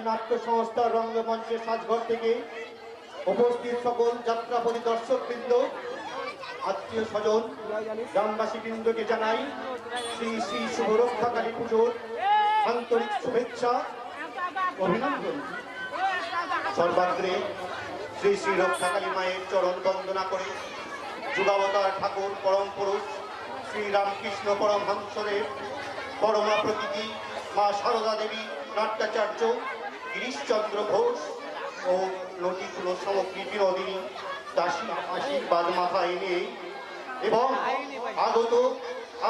নাট্য সংস্থার রঙ্গমঞ্চের সাজঘর থেকে উপস্থিত সকল যাত্রা পরিদর্শক বৃন্দ, আত্মীয় স্বজন, গ্রামবাসী বৃন্দকে জানাই শ্রী শ্রী শুভরক্ষাকালী পুজোর আন্তরিক শুভেচ্ছা, অভিনন্দন। সর্বাগ্রে শ্রী শ্রী রক্ষাকালী মায়ের চরণ বন্দনা করে যুগাবতার ঠাকুর পরম পুরুষ শ্রী রামকৃষ্ণ পরমহংসদেব, পরমা প্রকৃতি মা সারদা দেবী, নাট্যাচার্য গিরিশচন্দ্র ঘোষ ও নটিকুলো সামগ্রী বিনোদিনী দাসী আশীর্বাদ মাথায় এনে এবং আগত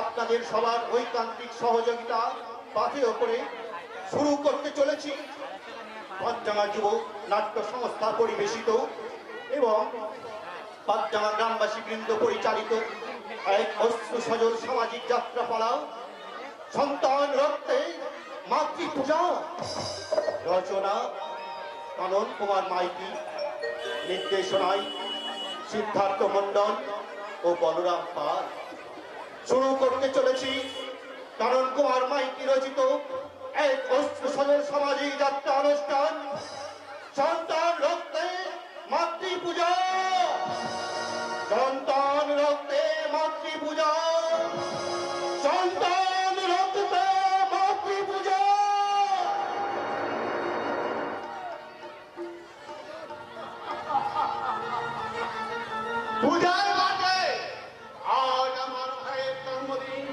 আপনাদের সবার ঐকান্তিক সহযোগিতা পাথেয় করে শুরু করতে চলেছি পাঁচডাঙ্গা যুব নাট্য সংস্থা পরিবেশিত এবং পাঁচডাঙ্গা গ্রামবাসী বৃন্দ পরিচালিত এক অশ্রু সজল সামাজিক যাত্রাপালা সন্তান রক্তে মাতৃপূজা। রচনা কানন কুমার মাইতি, নির্দেশনায় সিদ্ধার্থ মন্ডল ও বলরাম পাল। শুরু করতে চলেছি কানন কুমার মাইতি রচিত এক অশ্রু সজল সামাজিক যাত্রা অনুষ্ঠান সন্তান রক্তে মাতৃপূজা। সন্তান রক্তে মাতৃপূজা, সন্তান রক্তে মাতৃপূজা। পূজার মাঠে আজ আমার ভাইয়ের জন্মদিন।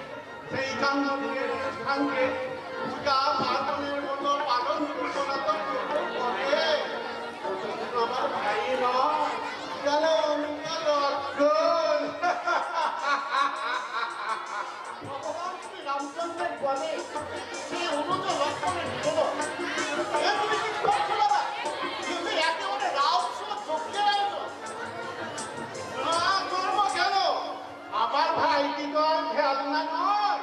সেই জন্মদিনের অনুষ্ঠানকে পূজা পাঠনের মতো পালন করবো না তো করে আমার ভাই নয়, গেল লক্ষণ। ভগবান শ্রী রামচন্দ্রের বলে সে অনুজ লক্ষণের জন্য তুমি কি করছো বাবা? কিন্তু একেবারে রাও ছিল চোখে রাখো করব কেন? আমার ভাই কি তো খেয়াল না নয়,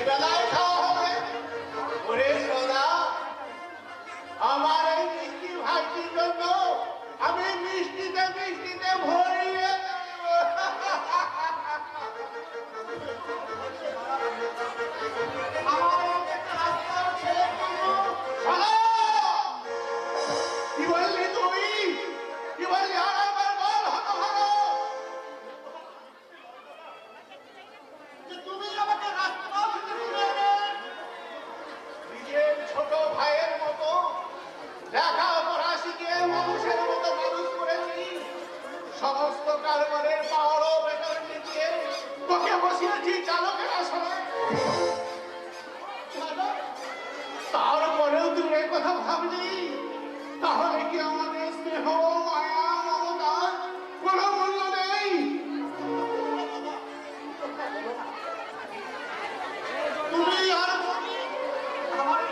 বেলায় খাওয়া হবে। ওরে সোনা, আমার এই মিষ্টি ভাইটির জন্য আমি মিষ্টিতে মিষ্টিতে ভরিয়ে কি বললি তুই? কি বললি? আর একবার বল। তুমি আমাকে রাস্তা থেকে তুলে এনে নিজের ছোট ভাইয়ের মতো লেখাপড়া শিখিয়ে মানুষের মতো মানুষ করেছি। সমস্ত কারবারের পাওয়ারও বেতন দিয়ে তোকে বসিয়েছি চালকের আসলে। তারপরেও তুমি এই কথা ভাবলি? তাহলে কি আমাদের স্নেহ, মায়া, মমতার কোনো মূল্য নেই? তুমি আর আমার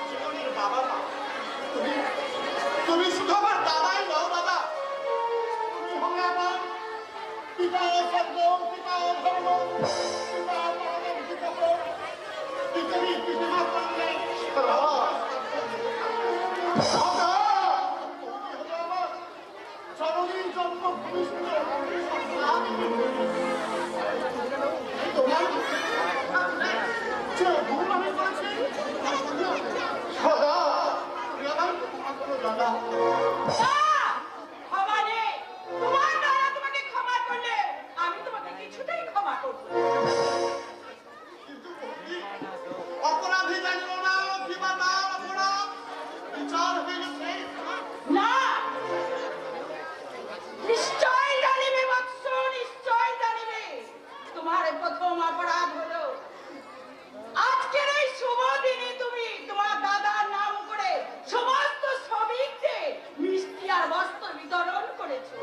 জীবনের বাবা মা। তুমি শুধু আমার দাদাই নও বাবা, তুমি হলে আমার পিতা ও সর্ব, পিতা ও ধর্ম, পিতা ও পরমের বিকল্প, পৃথিবী পিতা করলে জননীর জন্ম তোমার দাদা অপরাধী জানিও না, কিবা তার অপরাধ বিচার হয়ে গেছে। না, নিশ্চয় জানিবে বৎস, নিশ্চয় জানিবে। তোমার প্রথম অপরাধ হলো আজকের এই শুভ দিনে তুমি তোমার দাদার নাম করে সমস্ত শ্রমিকদের মিষ্টি আর বস্ত্র বিতরণ করেছো।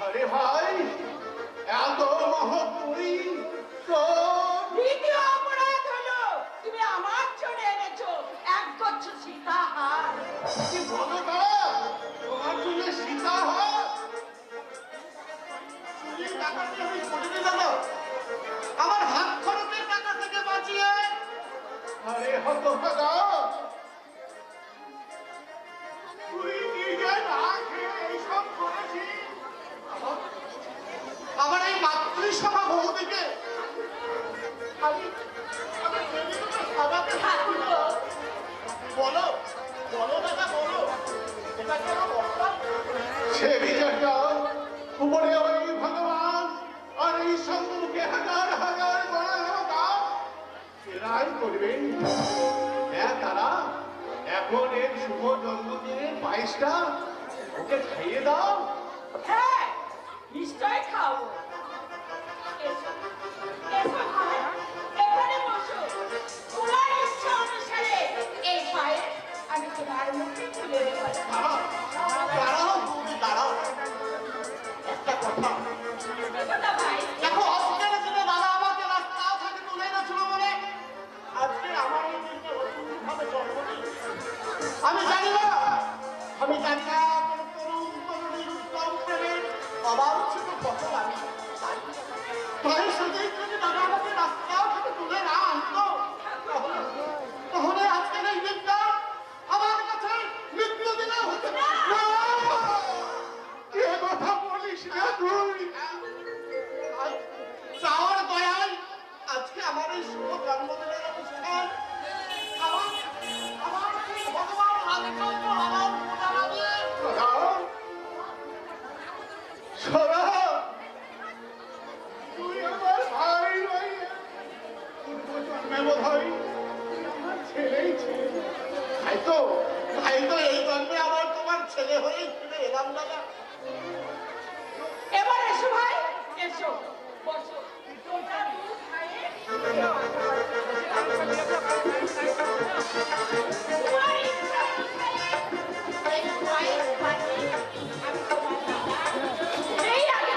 আরে ভাই, এত মহৎপুরী। দ্বিতীয় অপরাধ হলো তুমি আমার জন্য এনেছো এক গুচ্ছ সীতাহার। কি বলো তারা? তোমার জন্য সীতাহার? টাকা দিয়ে আমি করে দেবো আমার হাত খরচের টাকা থেকে বাঁচিয়ে। আরে হতভাগা, তুই নিজে না খেয়ে এইসব করেছিস? আমার এই মাতৃসভা আমি আমি যদি তোমার বাবাকে ঠাকুরপো, বলো বলো দাদা বলো এটা কেন বললাম সে বিচারটা উপরে ওই ভগবান আর এই সম্মুখে হাজার হাজার বড় দেবতা এরাই করবেন হ্যাঁ তারা এখন এর শুভ জন্মদিনের পায়েসটা ওকে খাইয়ে দাও হ্যাঁ নিশ্চয় খাবো। এসো এসো ভাই, এখানে বসো। তোমার ইচ্ছা অনুসারে এই পায়ে আমি তোমার মুখে তুলে দেবো। দাঁড়াও দাঁড়াও তুমি দাঁড়াও একটা কথা কথা ভাই, দেখো আজকের দিনে দাদা আমাকে রাস্তা থেকে তুলে এনেছিল বলে আজকে আমার এই দিনকে অদ্ভুতভাবে জন্মদিন আমি জানি না কোনো তরুণ তরুণীর উত্তম প্রেমের অবাঞ্ছিত ফসল আমি তাই সেদিন যদি দাদা আমাকে রাস্তা থেকে তুলে না আনতো তাহলে আজকের এই দিনটা আমার কাছে মৃত্যু দিনে হতো না কে কথা বলিস না তুই চাওয়ার দয়ায় আজকে আমার এই শুভ জন্মদিনের অনুষ্ঠান আমার আমার সেই ভগবান রাধিকান্ত আমার পূজা দিয়ে সরা তুই আমার ভাই ভাই পূর্ব জন্মে বোধ হয় তুই আমার ছেলেই ছিল তাই তো এই জন্মে আবার তোমার ছেলে হয়েই ফিরে এলাম দাদা এবার এসো ভাই, এসো বসো। তোমরা দু ভাইয়ে তোমার ইচ্ছা অনুসারে এই পায়েস বানিয়ে আমি তোমার দাদা এই আগে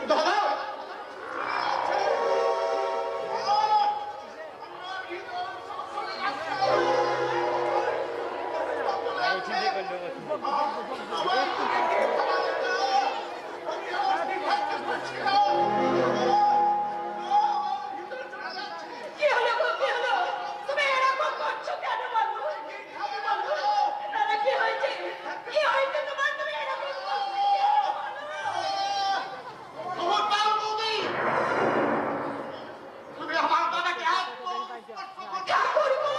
দাদা কি হলো গো, কি হলো? তুমি এরকম করছো কেন বলো? বলো, দাদা কি হয়েছে? কি হয়েছে তোমার? তুমি এরকম করছো তুমি আমার দাদাকে ঠাকুরপো,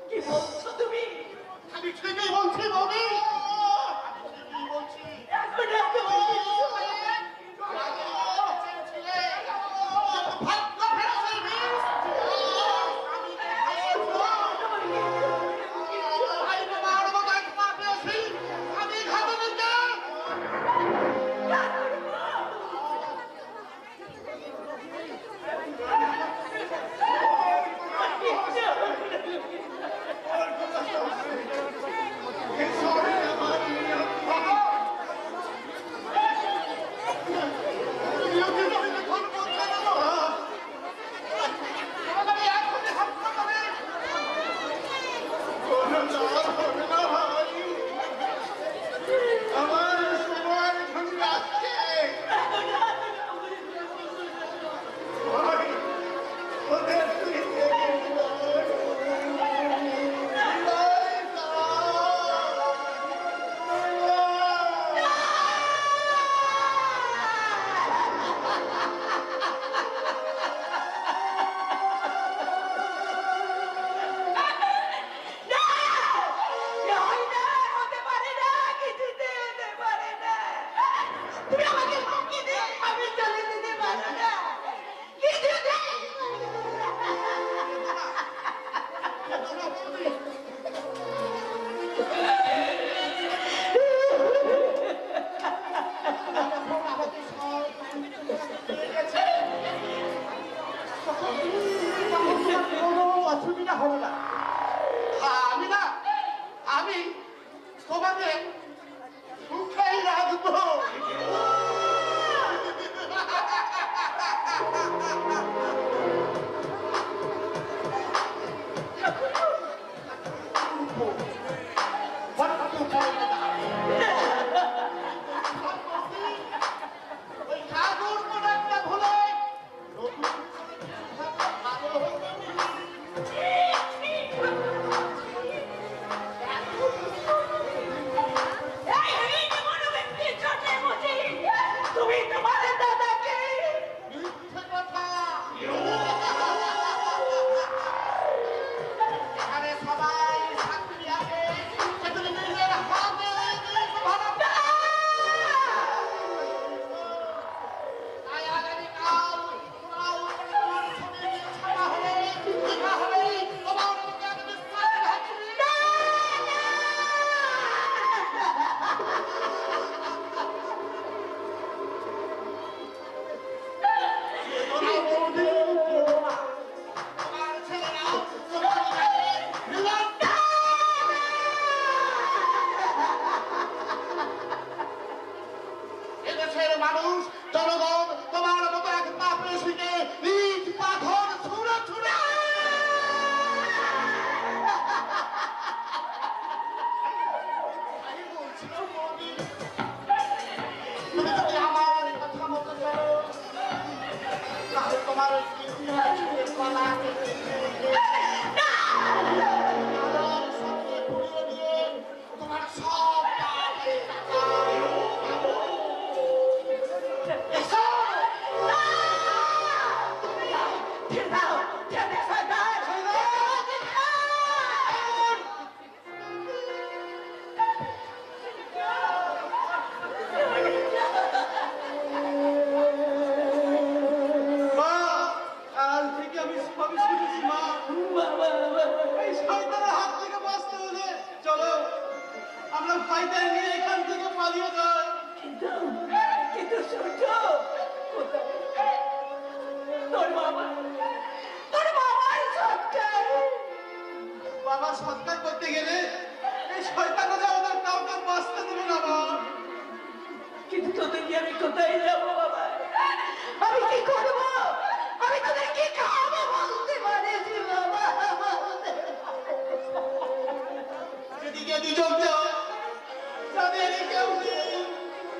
কি বলছো তুমি? আমি ঠিকই বলছি বৌদি ঠিকই বলছি এখন আর তোমার কিছু হয় না। তোমার ওই কৃষ্ণ চুলের কলা কেটে আলোর সাথে ঘুরিয়ে দিয়ে তোমার সব পাপে মা আজ থেকে আমি সবই শুনেছি মা এই শয়তানের হাত থেকে বাঁচতে হলে চলো আমরা ভাইদের নিয়ে এখান থেকে পালিয়ে যাই। কিন্তু সূর্য তোর বাবার সৎকার বাবা সৎকার করতে গেলে এই শয়তানরা যে ওদের কাউকে বাঁচতে দেবে না মা। কিন্তু তোদেরকে আমি কোথায় যাবো বাবা? আমি কি করবো? আমি তোদের কি খাবো বলতে পারিস বাবা? যেদিকে দুজন যায় যাদের কেউ নেই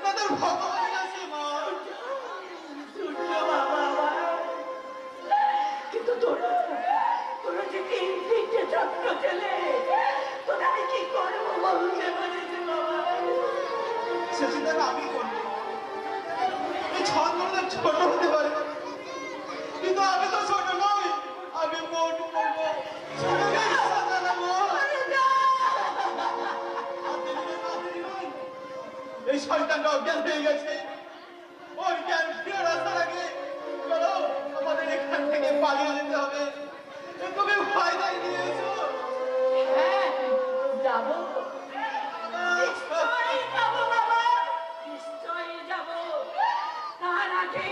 তাদের ভগবান আছে মা। সূর্য বাবা কিন্তু তোরা যে তিনটে ছোট্ট ছেলে, তোরা আমি কি করবো বলতে পারিস বাবা? সে চিন্তা আমি করবো। এই ছন্দের ছোট হতে পারে কিন্তু আমি তো ছোট নই, আমি মোট করবো। এই শয়তানটা অজ্ঞান হয়ে গেছে, ওর জ্ঞান ফিরে আসার আগে চলো আমাদের এখান থেকে পালিয়ে যেতে হবে। তুমি ফায়দাই নিয়েছো। হ্যাঁ যাবো, নিশ্চয়ই যাবো বাবা, নিশ্চয়ই যাবো। তার আগে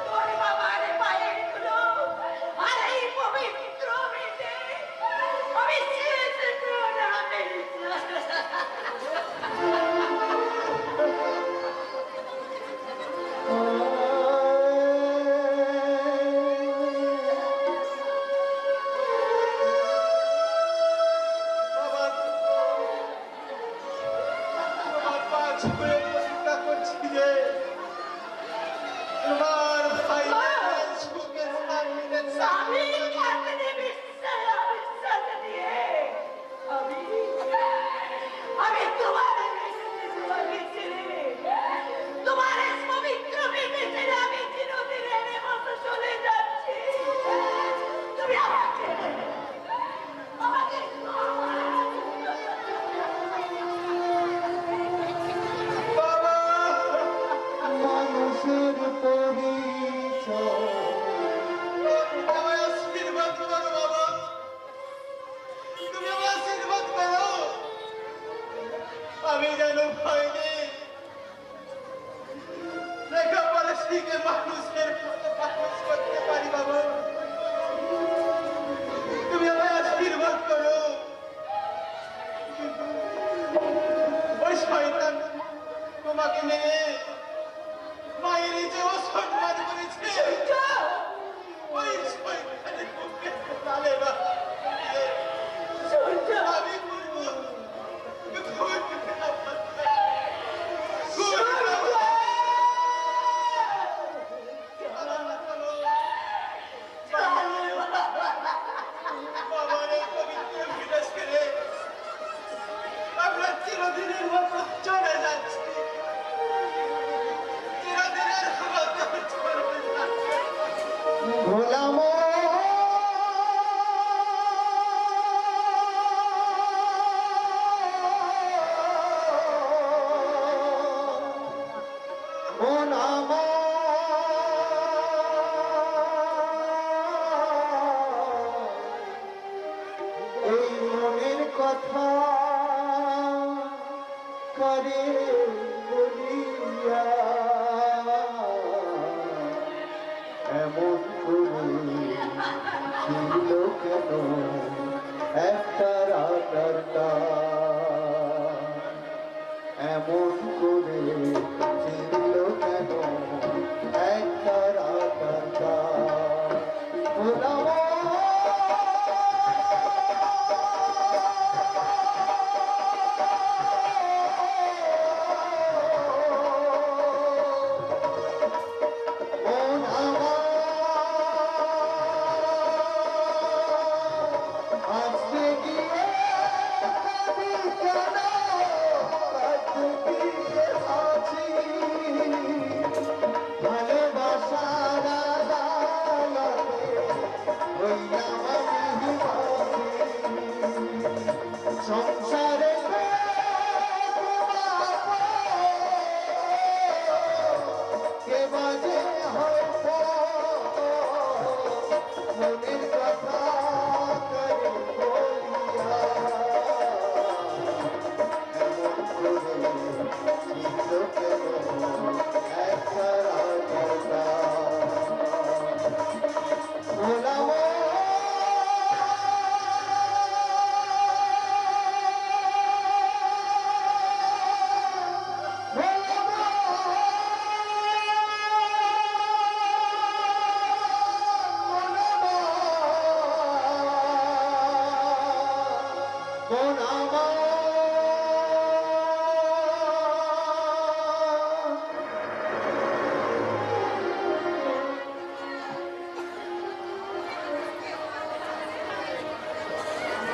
তোর বাবার পায়ের ধুলো আর এই পবিত্র মেতে আমি শেষ প্রণামে বাবার পা ছুঁয়ে চিন্তা করছি যে তোমার ভাই সুখে শান্তিতে আমি কাটতে বিশ্বাস দিয়ে আমি তোমার তোমাকে ছেড়ে তোমার এই পবিত্র মেতে ছেড়ে আমি চিরদিনের মতো চলে যাচ্ছি। তুমি আমাকে বাবা মানুষের পরিচয় আমায় আশীর্বাদ করো বাবা, তুমি আমায় আশীর্বাদ করো। আমি যেন ভয় নেই লেখাপড়া শিখে মানুষের মতো মানুষ করতে পারি বাবা। তুমি আমায় আশীর্বাদ করো। ওই শয়তান তোমাকে মেরে মায়ের যে অসম্মান করেছে ওই শয়তানের মুখে তালে না আমি করবো বাবার এই পবিত্র বিদেশ করে আমরা চিরদিনের মতো চলে যাচ্ছি, চিরদিনের মতো চলে যাচ্ছি। ভোলাম মন এই মনের কথা করে বলিয়া এমন করে ছিল কেন একটা রাতার এমন করে